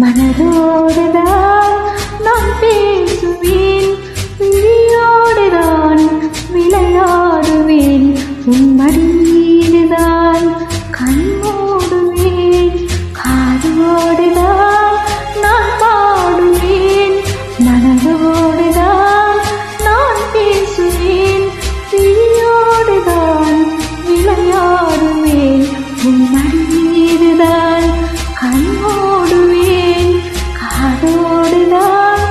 மனதோடுதான் நான் பேசுவேன், விழியோடுதான் விளையாடுவேன், உன் மடியில்தான் கண் மூடுவேன், காதோடுதான் நான் பாடுவேன், மனதோடுதான் நான் பேசுவேன், விழியோடுதான் விளையாடுவேன், உன் மடியில்தான் கண் மூடுவேன், காதோடுதான்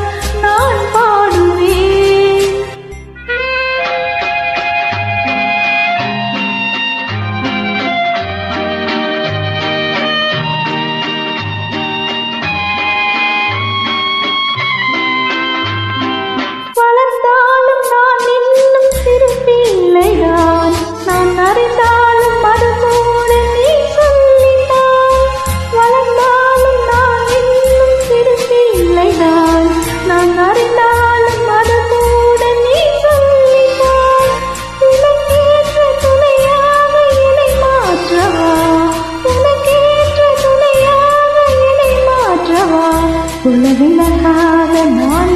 நான் பாடுவேன். வளர்ந்தாலும் நான் இன்னும் சிறு பிள்ளைதான், நான் அறிந்தாலும் அது கூட நீ சொல்லித்தான். வளர்ந்தாலும் நான் இன்னும் சிறு பிள்ளைதான், நான் அறிந்தாலும் அது கூட நீ சொல்லித்தான். உனக்கேற்ற துணையாக என்னை மாற்றவா, உனக்கேற்ற துணையாக என்னை மாற்றவா, உலகினக்காக நான்